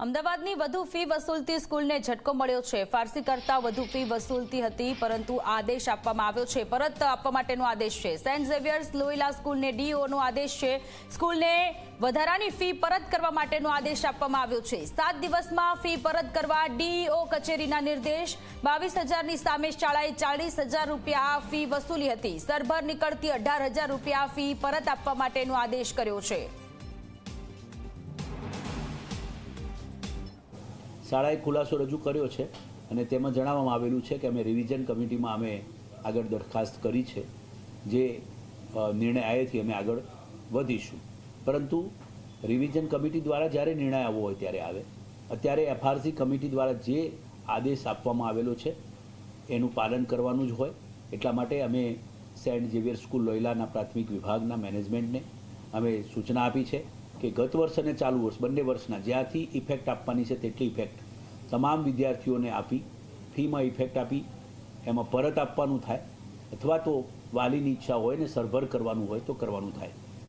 અમદાવાદની વધુ ફી વસૂલતી સ્કૂલને ઝટકો મળ્યો છે। ફારસી કરતાં વધુ ફી વસૂલતી હતી, પરંતુ આદેશ આપવામાં આવ્યો છે। પરત આપવા માટેનો આદેશ છે। સેન્ટ ઝેવિયર્સ લોયોલા સ્કૂલને ડીઓનો આદેશ છે। સ્કૂલને વધારાની ફી પરત કરવા માટેનો આદેશ આપવામાં આવ્યો છે। 7 દિવસમાં ફી પરત કરવા ડીઓ કચેરીના નિર્દેશ। 22,000ની સામે શાળાએ 40,000 રૂપિયા ફી વસૂલી હતી। સરભર નીકળતી 18,000 રૂપિયા ફી પરત આપવા માટેનો આદેશ કર્યો છે। શાળાએ ખુલાસો રજૂ કર્યો છે અને તેમાં જણાવવામાં આવેલું છે કે અમે રિવિઝન કમિટીમાં અમે આગળ દરખાસ્ત કરી છે। જે નિર્ણય આવેથી અમે આગળ વધીશું, પરંતુ રિવિઝન કમિટી દ્વારા જ્યારે નિર્ણય આવવો હોય ત્યારે આવે। અત્યારે એફઆરસી કમિટી દ્વારા જે આદેશ આપવામાં આવેલો છે એનું પાલન કરવાનું જ હોય। એટલા માટે અમે સેન્ટ ઝેવિયર સ્કૂલ લોયોલાના પ્રાથમિક વિભાગના મેનેજમેન્ટને અમે સૂચના આપી છે કે ગત વર્ષ અને ચાલુ વર્ષ બંને વર્ષના જ્યાંથી ઇફેક્ટ આપવાની છે તેટલી ઇફેક્ટ તમામ વિદ્યાર્થીઓને આપી, ફીમાં ઇફેક્ટ આપી એમાં પરત આપવાનું થાય, અથવા તો વાલીની ઈચ્છા હોય ને સરભર કરવાનું હોય તો કરવાનું થાય।